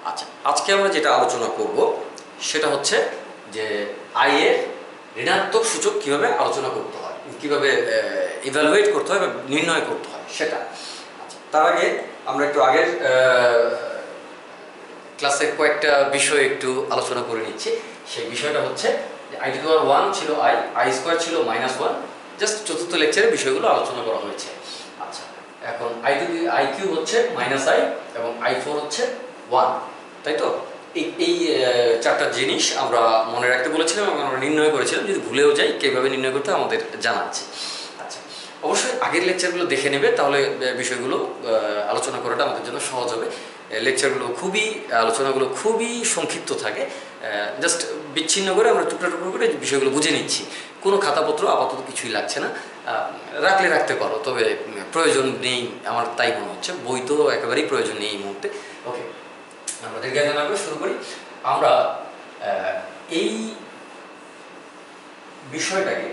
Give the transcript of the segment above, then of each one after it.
আচ্ছা, আজকে আমরা যেটা আলোচনা করব সেটা হচ্ছে যে আই এর ঋণাত্মক সূচক কিভাবে আলোচনা করতে হয়, কিভাবে ইভ্যালুয়েট করতে হয় বা নির্ণয় করতে হয় সেটা। আচ্ছা, তার আগে আমরা একটু আগের ক্লাসের কয়েকটা বিষয় একটু আলোচনা করে নিচ্ছি। সেই বিষয়টা হচ্ছে যে আই টু দি পাওয়ার 1 ছিল আই স্কোয়ার ছিল -1, জাস্ট চতুর্থ লেকচারে বিষয়গুলো আলোচনা করা হয়েছে। আচ্ছা, এখন আই কিউব হচ্ছে -i এবং i4 হচ্ছে 1, তাই তো? এই চারটা জিনিস আমরা মনে রাখতে বলেছিলাম এবং আমরা নির্ণয় করেছিলাম। যদি ভুলেও যাই কীভাবে নির্ণয় করতে আমাদের জানা আছে। আচ্ছা, অবশ্যই আগের লেকচারগুলো দেখে নেবে, তাহলে বিষয়গুলো আলোচনা করাটা আমাদের জন্য সহজ হবে। আলোচনাগুলো খুবই সংক্ষিপ্ত থাকে, জাস্ট বিচ্ছিন্ন করে আমরা টুকরা টুকরো করে বিষয়গুলো বুঝে নিচ্ছি। কোনো খাতাপত্র আপাতত কিছুই লাগছে না, রাখলে রাখতে পারো, তবে প্রয়োজন নেই আমার তাই মনে হচ্ছে। বই তো একেবারেই প্রয়োজন নেই এই মুহূর্তে। ওকে, আমরা দীর্ঘায়িত না করে শুরু করি। আমরা এই বিষয়টাকে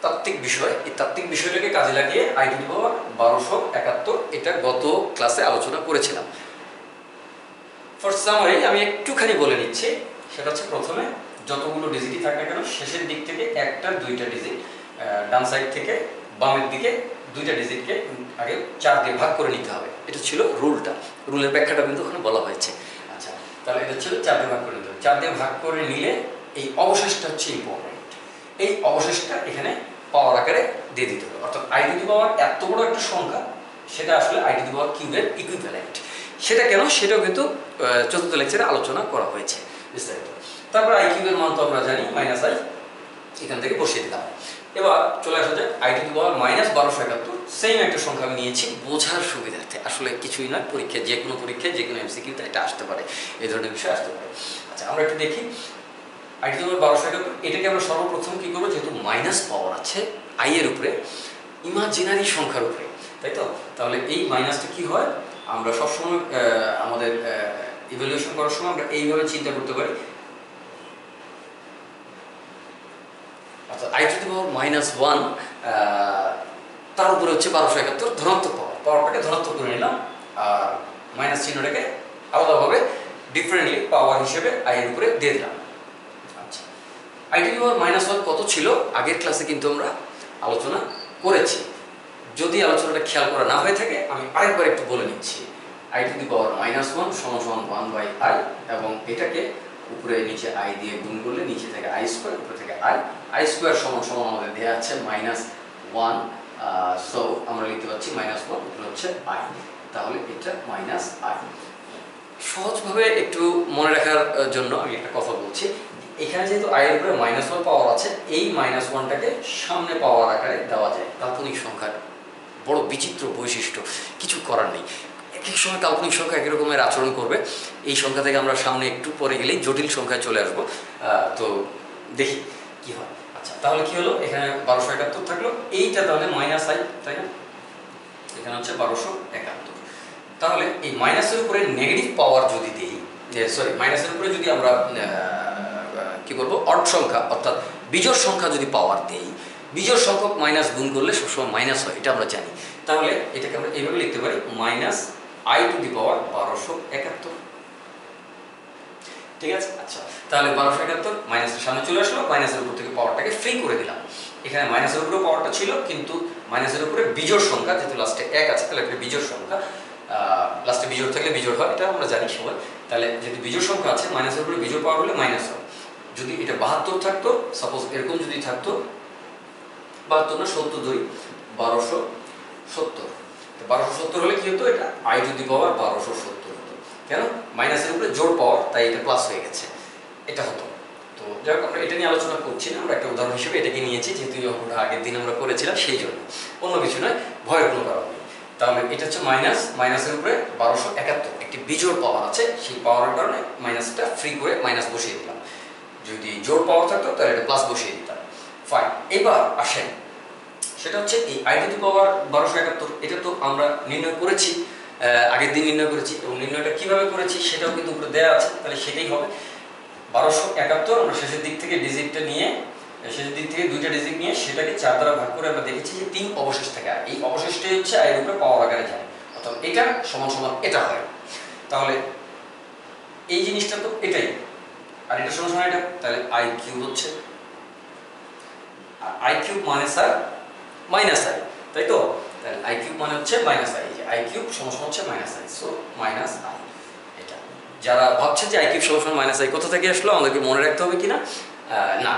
তাত্ত্বিক বিষয়, এই তাত্ত্বিক বিষয়টাকে কাজে লাগিয়ে আই টু দি পাওয়ার 1271 এটা গত ক্লাসে আলোচনা করেছিলাম। ফার্স্ট সামারি আমি একটুখানি বলে নিচ্ছি। সেটা হচ্ছে প্রথমে যতগুলো ডিজিটই থাকে না কেন শেষের দিক থেকে একটা দুইটা ডিজিট, ডান সাইড থেকে বামের দিকে দুইটা ডিজিটকে আগে 4 দিয়ে ভাগ করে নিতে হবে। এটা ছিল রুলটা, রুলের ব্যাখ্যাটা কিন্তু ওখানে বলা হয়েছে। আচ্ছা, তাহলে এটা ছিল 4 দিয়ে ভাগ করে নিতে হবে। 4 দিয়ে ভাগ করে নিলে এই অবশেষটা হচ্ছে ইম্পর্টেন্ট। এই অবশেষটা এখানে পাওয়ার আকারে দিয়ে দিতে হবে। অর্থাৎ আই টু দি পাওয়ার এত বড় একটা সংখ্যা, সেটা আসলে আই টু দি পাওয়ার কিউবের ইকুইভ্যালেন্ট। সেটা কেন, সেটাও কিন্তু চতুর্থ লেকচারে আলোচনা করা হয়েছে বিস্তারিত। তারপর আই কিউবের মান তো আমরা জানি -i, এখান থেকে বসিয়ে দিলাম। এবার চলে আসা যায় I to the power -1271। Same একটা সংখ্যা আমি নিয়েছি বোঝার সুবিধার্থে, আসলে কিছুই না, পরীক্ষায় যে কোনো এমসিকিউতে এটা আসতে পারে, এই ধরনের বিষয় আসতে পারে। আচ্ছা, আমরা একটু দেখি আই টু দি পাওয়ার 1271 এটাকে আমরা সর্বপ্রথম কি করবো, যেহেতু মাইনাস পাওয়ার আছে আই এর উপরে, ইমাজিনারি সংখ্যার উপরে, তাই তো? তাহলে এই মাইনাসটা কি হয়, আমরা সবসময় আমাদের ইভ্যালুয়েশন করার সময় আমরা এইভাবে চিন্তা করতে পারি। আচ্ছা, আই টু দি পাওয়ার -1 তার উপরে হচ্ছে 1271 ধনাত্মক পাওয়ারটাকে ধনাত্মক করে নিলাম, আর মাইনাস চিহ্নটাকে আলাদাভাবে ডিফারেন্টলি পাওয়ার হিসেবে আই এর উপরে দিয়ে দিলাম। আচ্ছা, আই টু দি পাওয়ার -1 কত ছিল আগের ক্লাসে কিন্তু আমরা আলোচনা করেছি। যদি আলোচনাটা খেয়াল করা না হয়ে থাকে আমি আরেকবার একটু বলে নিচ্ছি। I to the power -1 = 1/i, এবং এটাকে উপরে নিচে আই দিয়ে গুণ করলে নিচে থেকে আই স্কোয়ার, উপরে থেকে আই স্কোয়ার সমান আমাদের দেওয়া আছে -1, সো আমরা লিখতে পাচ্ছি -1 উপরে হচ্ছে আই, তাহলে এটা -i। সহজভাবে একটু মনে রাখার জন্য আমি একটা কথা বলছি। এখানে যেহেতু আই এর উপরে -1 পাওয়ার আছে, এই -1টাকে সামনে পাওয়ার আকারে দেওয়া যায়। কাল্পনিক সংখ্যার বড় বিচিত্র বৈশিষ্ট্য, কিছু করার নেই। এক এক সময় কাল্পনিক সংখ্যা একই রকমের আচরণ করবে। এই সংখ্যা থেকে আমরা সামনে একটু পরে গেলেই জটিল সংখ্যায় চলে আসবো, তো দেখি কি হয়। আচ্ছা, তাহলে কি হলো, এখানে 1271 থাকলো, এইটা তাহলে -i, তাই না? এখানে হচ্ছে 1271। তাহলে এই মাইনাসের উপরে নেগেটিভ পাওয়ার যদি দিই, মাইনাসের উপরে যদি আমরা কি বলবো, অড সংখ্যা অর্থাৎ বিজোড় সংখ্যা যদি পাওয়ার দেই, বিজোড় সংখ্যক মাইনাস গুণ করলে সবসময় মাইনাস হয়, এটা আমরা জানি। তাহলে এটাকে আমরা এইভাবে লিখতে পারি -i টু দি পাওয়ার 1271। ঠিক আছে? আচ্ছা, তাহলে 1271 মাইনাসের সামনে চলে আসলো, মাইনাসের উপর থেকে পাওয়ারটাকে ফ্রি করে দিলাম। এখানে মাইনাসের উপরে পাওয়ারটা ছিল, কিন্তু মাইনাসের উপরে বিজোড় সংখ্যা, যেহেতু লাস্টে 1 আছে, তাহলে একটা বিজোড় সংখ্যা, লাস্টে বিজোড় থাকলে বিজোড় হয়, এটা আমরা জানি সবাই। তাহলে যেহেতু বিজোড় সংখ্যা আছে, মাইনাসের উপরে বিজোড় পাওয়ার হলে মাইনাস হয়। যদি এটা 72 থাকতো, সাপোজ এরকম যদি থাকতো, 72 না 70 ধরি, 1270। 1270 হলে কি হতো, এটা আই টু দি পাওয়ার 1270 হতো। কেন? মাইনাসের উপরে জোড় পাওয়ার, তাই এটা প্লাস হয়ে গেছে, এটা হতো। তো যাই হোক, আমরা এটা নিয়ে আলোচনা করছি না, আমরা একটা উদাহরণ হিসেবে এটাকে নিয়েছি, যেহেতু আগের দিন আমরা করেছিলাম, সেই জন্য, অন্য কিছু নয়, ভয়ের কোনো কারণ নেই। তাহলে এটা হচ্ছে মাইনাসের উপরে 1271 একটি বিজোড় পাওয়ার আছে, সেই পাওয়ারের কারণে মাইনাসটা ফ্রি করে মাইনাস বসিয়ে দিলাম। যদি জোড় পাওয়ার থাকতো তাহলে এটা প্লাস বসিয়ে দিতাম। ফাইন, এবার আসেন, সেটা হচ্ছে এই আই টু দি পাওয়ার 1271, এটা তো আমরা নির্ণয় করেছি, আগের দিন নির্ণয় করেছি, এবং নির্ণয়টা কিভাবে করেছি সেটাও কিন্তু উপরে দেওয়া আছে। তাহলে সেটাই হবে 1271। আমরা শেষের দিক থেকে ডিজিটটা নিয়ে, শেষের দিক থেকে দুইটা ডিজিট নিয়ে সেটাকে 4 দ্বারা ভাগ করে আমরা দেখেছি যে 3 অবশেষ থাকে। এই অবশেষটাই হচ্ছে আই এর উপরে পাওয়ার আকারে যায়, অর্থাৎ এটা সমান এটা হয়। তাহলে এই জিনিসটা তো এটাই, আর এটা সমান সমান এটা, তাহলে আই কিউব হচ্ছে, আর আই কিউব মানে স্যার মাইনাস আই, তাই তো? তাহলে আই কিউব মানে হচ্ছে মাইনাস আই, যে আই কিউব সমান সমান হচ্ছে minus I, so minus I. এটা যারা ভাবছে যে আই কিউব সমান সমান মাইনাস আই কোথা থেকে আসলো, আমাদেরকে মনে রাখতে হবে কিনা, না,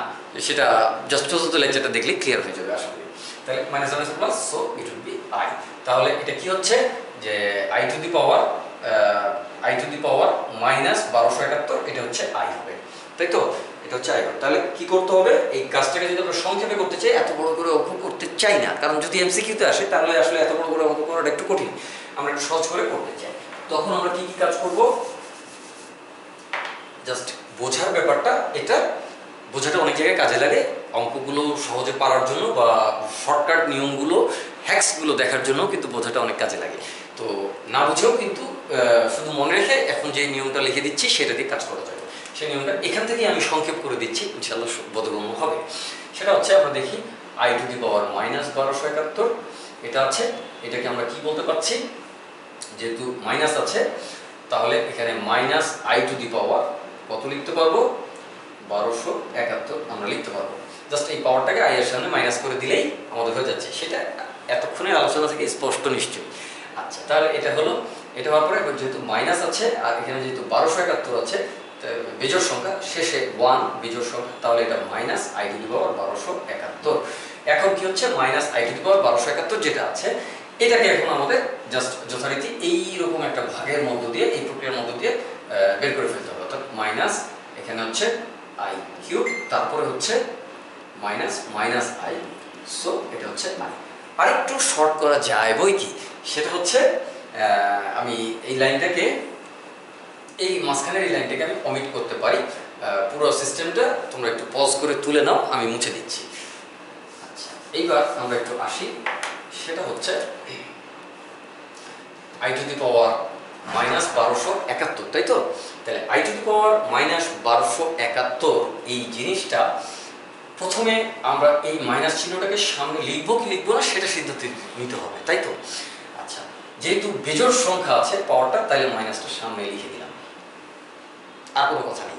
সেটা জাস্ট চতুর্থ লেকচারটা দেখলে ক্লিয়ার হয়ে যাবে আশা করি। তাহলে minus minus plus, so it will be I. তাহলে এটা কি হচ্ছে যে I to the power minus 1271, এটা হচ্ছে আই হবে, তাই তো? এটা হচ্ছে আই। তাহলে কি করতে হবে, এই কাজটাকে যদি আমরা সংক্ষেপে করতে চাই, এত বড় করে অঙ্ক করতে চাই না, কারণ যদি এমসিকিউতে আসে তাহলে আসলে এত বড় করে অঙ্ক করাটা একটু কঠিন, আমরা একটু সহজ করে করতে চাই। তখন আমরা কি কি কাজ করব, জাস্ট বোঝার ব্যাপারটা, এটা বোঝাটা অনেক জায়গায় কাজে লাগে, অঙ্কগুলো সহজে পারার জন্য বা শর্টকাট নিয়মগুলো, হ্যাক্সগুলো দেখার জন্য কিন্তু বোঝাটা অনেক কাজে লাগে। তো না বুঝেও কিন্তু শুধু মনে রেখে এখন যে নিয়মটা লিখে দিচ্ছি সেটা দিয়ে কাজ করা যাবে। সেই নিয়মটা এখান থেকে আমি সংক্ষেপ করে দিচ্ছি, ইনশাআল্লাহ বোধগম্য হবে। সেটা হচ্ছে আমরা দেখি I to the power minus 1271, এটা আছে, এটাকে আমরা কি বলতে পারছি, যেহেতু মাইনাস আছে তাহলে এখানে মাইনাস আই টু দি পাওয়ার কত লিখতে পারবো, 1271 আমরা লিখতে পারবো। জাস্ট এই পাওয়ারটাকে আই এর সামনে মাইনাস করে দিলেই আমাদের হয়ে যাচ্ছে, সেটা এতক্ষণের আলোচনা থেকে স্পষ্ট নিশ্চয়ই। আচ্ছা, তাহলে এটা হলো, এটা হওয়ার পরে যেহেতু মাইনাস আছে আর এখানে যেহেতু 1271 আছে, বিজোড় সংখ্যা, শেষে 1 বিজোড় সংখ্যা, তাহলে এটা মাইনাস আই টু দি পাওয়ার 1271। এখন কি হচ্ছে, মাইনাস আই টু দি পাওয়ার 1271 যেটা আছে, এটাকে এখন আমাদের জাস্ট যথারীতি এইরকম একটা ভাগের মধ্য দিয়ে, এই প্রক্রিয়ার মধ্য দিয়ে বের করে ফেলতে হবে। অর্থাৎ মাইনাস এখানে হচ্ছে আই কিউব, তারপরে হচ্ছে মাইনাস মাইনাস আই, সো এটা হচ্ছে আই। আরেকটু শর্ট করা যায় বই কি, সেটা হচ্ছে আমি এই লাইনটাকে, এই মাঝখানের এই লাইনটাকে আমি অমিট করতে পারি। পুরো সিস্টেমটা তোমরা একটু পজ করে তুলে নাও, আমি মুছে দিচ্ছি। আচ্ছা, এইবার আমরা একটু আসি, সেটা হচ্ছে I to the power minus 1271, তাই তো? তাহলে I to the power minus 1271 এই জিনিসটা প্রথমে আমরা এই মাইনাস চিহ্নটাকে সামনে লিখবো কি লিখবো না সেটা সিদ্ধান্ত নিতে হবে, তাই তো? আচ্ছা, যেহেতু বেজোড় সংখ্যা আছে পাওয়ারটা, তাহলে মাইনাসটা সামনে লিখে দিলাম, আর কোনো কথা নেই।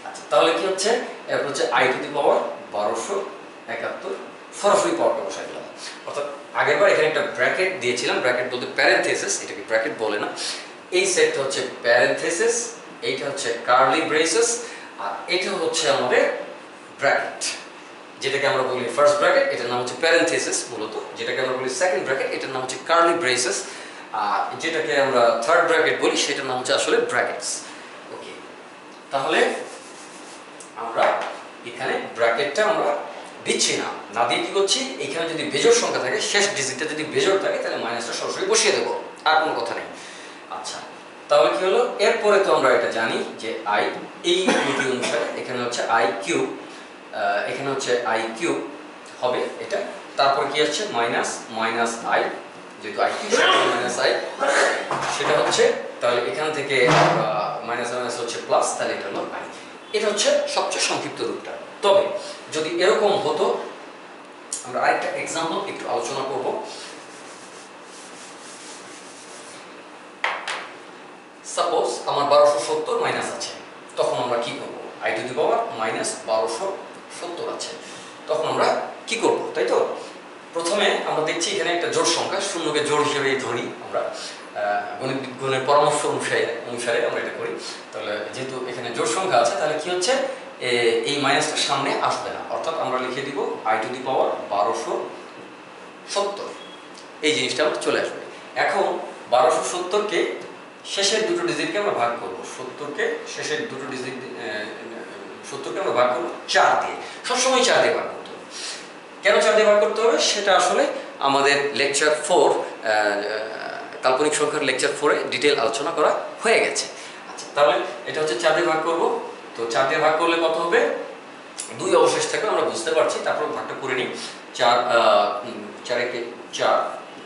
আচ্ছা, তাহলে কি হচ্ছে, এরপর হচ্ছে আই টু দি পাওয়ার 1271, সরাসরি পাওয়ারটা বসাই দিলাম। অর্থাৎ আগেরবার এখানে একটা ব্র্যাকেট দিয়েছিলাম, ব্র্যাকেট বলতে প্যারেনথেসিস, এটাকে ব্র্যাকেট বলে না, এই সেটটা হচ্ছে প্যারেনথেসিস, এইটা হচ্ছে কার্লি ব্রেসেস, আর এটা হচ্ছে আমাদের ব্র্যাকেট, যেটাকে আমরা বলি ফার্স্ট ব্র্যাকেট, এটার নাম হচ্ছে প্যারেনথেসিস মূলত, যেটাকে আমরা বলি সেকেন্ড ব্র্যাকেট, এটার নাম হচ্ছে কার্লি ব্রেসেস, আর যেটাকে আমরা থার্ড ব্র্যাকেট বলি সেটার নাম হচ্ছে আসলে ব্র্যাকেটস। ওকে, তাহলে আমরা এখানে ব্র্যাকেটটা আমরা দিচ্ছি না, না দিয়ে কি করছি, এখানে যদি বেজোড় সংখ্যা থাকে, শেষ ডিজিটটা যদি বেজোড় থাকে, তাহলে মাইনাসটা সরাসরি বসিয়ে দেবো, আর কোনো কথা নেই। আচ্ছা, তাহলে কি হলো, এরপরে তো আমরা এটা জানি যে আই, এই নীতি অনুসারে এখানে হচ্ছে আই কিউব, এখানে হচ্ছে আই কিউব হবে এটা, তারপর কি আসছে মাইনাস মাইনাস আই, যেহেতু আই কিউব মাইনাস আই সেটা হচ্ছে, তাহলে এখান থেকে মাইনাস মাইনাস হচ্ছে প্লাস, তাহলে এটা হলো আই। এটা হচ্ছে সবচেয়ে সংক্ষিপ্ত রূপটা। তবে যদি এরকম হতো, আমরা আরেকটা এক্সাম্পল একটু আলোচনা করব। সাপোজ আমার 1270 মাইনাস আছে, তখন আমরা কি করব, I to the power minus 1270 আছে, তখন আমরা কি করব, তাই তো? প্রথমে আমরা দেখছি এখানে একটা জোড় সংখ্যা, শূন্যকে জোড় হিসেবেই ধরি আমরা, গণিত বিজ্ঞানের পরামর্শ অনুসারে আমরা এটা করি। তাহলে যেহেতু এখানে জোড় সংখ্যা আছে, তাহলে কি হচ্ছে, এই মাইনাসটা সামনে আসবে না, অর্থাৎ আমরা লিখে দিব আই টু দি পাওয়ার 1270, এই জিনিসটা আমরা চলে আসবে। এখন 1270কে শেষের দুটো ডিজিটকে আমরা ভাগ করব, 70কে শেষের দুটো ডিজিট 70কে আমরা ভাগ করব 4 দিয়ে, সবসময় 4 দিয়ে ভাগ করতে হবে। কেন 4 দিয়ে ভাগ করতে হবে সেটা আসলে আমাদের লেকচার 4, কাল্পনিক সংখ্যার লেকচার 4-এ ডিটেল আলোচনা করা হয়ে গেছে। আচ্ছা, তাহলে এটা হচ্ছে 4 দিয়ে ভাগ করব, তো 4 দিয়ে ভাগ করলে কত হবে, 2 অবশেষ থাকবে, আমরা বুঝতে পারছি, তারপর ভাগটা করে নিই। 4 4 4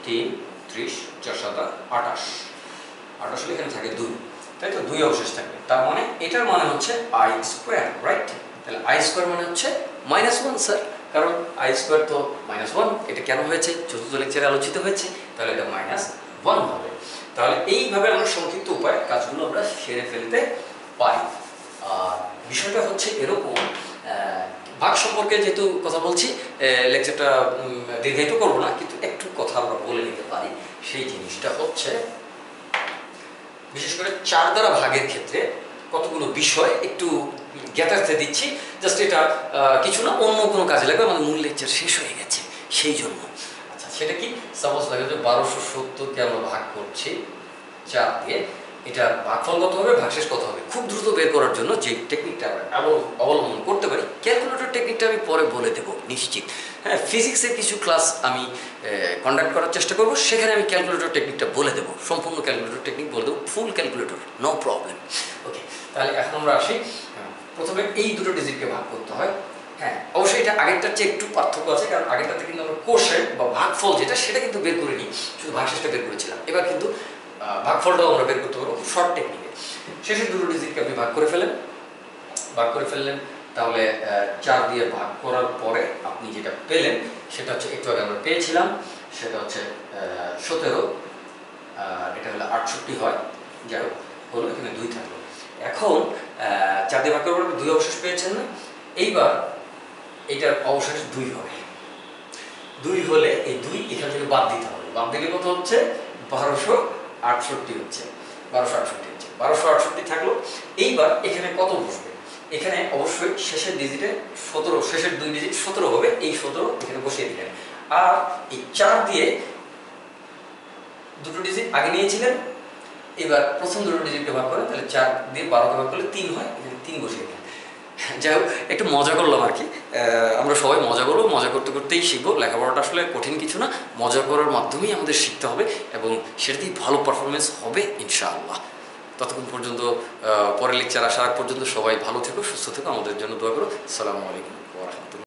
3 30 4 7 28, 28 এখানে থাকে 2, তাই তো? 2 অবশেষ থাকবে, তার মানে এটার মানে হচ্ছে আই স্কোয়ার, রাইট? তাহলে আই স্কোয়ার মানে হচ্ছে -1 স্যার, কারণ আই স্কোয়ার তো -1, এটা কেন হয়েছে চতুর্থ লেকচারে আলোচিত হয়েছে, তাহলে এটা -1 হবে। তাহলে এইভাবে আমরা সংক্ষিপ্ত উপায়ে কাজগুলো আমরা সেরে ফেলতে পাই। আর বিষয়টা হচ্ছে এরকম, ভাগ সম্পর্কে যেহেতু কথা বলছি, লেকচারটা দীর্ঘায়িত করবো না, কিন্তু একটু কথা আমরা বলে নিতে পারি। সেই জিনিসটা হচ্ছে বিশেষ করে 4 দ্বারা ভাগের ক্ষেত্রে কতগুলো বিষয় একটু জ্ঞাতার্থে দিচ্ছি, জাস্ট এটা কিছু না, অন্য কোনো কাজে লাগবে, আমাদের মূল লেকচার শেষ হয়ে গেছে সেই জন্য। আচ্ছা, সেটা কি? সাপোজ লাগে যে 1270কে আমরা ভাগ করছি 4 দিয়ে, এটা ভাগফল কত হবে, ভাগশেষ কত হবে, খুব দ্রুত বের করার জন্য যে টেকনিকটা আমরা অবলম্বন করতে পারি, ক্যালকুলেটর টেকনিকটা আমি পরে বলে দেবো নিশ্চিত। হ্যাঁ, ফিজিক্সের কিছু ক্লাস আমি কন্ডাক্ট করার চেষ্টা করব, সেখানে আমি ক্যালকুলেটর টেকনিকটা বলে দেবো, সম্পূর্ণ ক্যালকুলেটর টেকনিক বলে দেবো, ফুল ক্যালকুলেটর, নো প্রবলেম। ওকে, তাহলে এখন আমরা আসি। প্রথমে এই দুটো ডিজিটকে ভাগ করতে হয়। হ্যাঁ, অবশ্যই এটা আগেরটার চেয়ে একটু পার্থক্য আছে, কারণ আগেরটাতে কিন্তু আমরা কোষেন্ট বা ভাগফল যেটা, সেটা কিন্তু বের করে নিই, শুধু ভাগশেষটা বের করেছিলাম। এবার কিন্তু ভাগফলটাও আমরা বের করতে পারবো খুব শর্ট টেকনিকে। শেষের দুটো ডিজিটকে আপনি ভাগ করে ফেললেন, তাহলে 4 দিয়ে ভাগ করার পরে আপনি যেটা পেলেন সেটা হচ্ছে, একটু আগে আমরা পেয়েছিলাম, সেটা হচ্ছে 17, আর এটা হলো 68 হয়, যাই হোক হলো, এখানে 2 থাকলো। এখন 4 দিয়ে ভাগ করার পরে 2 অবশেষ পেয়েছেন না, এইবার এইটার অবশেষ 2 হবে। 2 হলে এই 2 এখান থেকে বাদ দিতে হবে, বাদ দিলে কত হচ্ছে, 1268 হচ্ছে, 1268 থাকলো। এইবার এখানে কত বসবে, এখানে অবশ্যই শেষের ডিজিটে 17, শেষের 2 ডিজিট 17 হবে, এই 17 এখানে বসিয়ে দিলেন। আর এই 4 দিয়ে দুটো ডিজিট আগে নিয়েছিলেন, এবার প্রথম দুটো ডিজিটকে ভাগ করেন, তাহলে 4 দিয়ে 12কে ভাগ করলে 3 হয়, এখানে 3 বসিয়ে দিলেন। যাই হোক, একটু মজা করলাম আর কি, আমরা সবাই মজা করবো, মজা করতে করতেই শিখবো। লেখাপড়াটা আসলে কঠিন কিছু না, মজা করার মাধ্যমেই আমাদের শিখতে হবে, এবং সেটাতেই ভালো পারফরমেন্স হবে ইনশাআল্লাহ। ততক্ষণ পর্যন্ত, পরের লেকচার আসার আগ পর্যন্ত সবাই ভালো থেকো, সুস্থ থেকো, আমাদের জন্য দোয়া করো। আসসালামু আলাইকুম ওয়া রাহমাতুল্লাহ।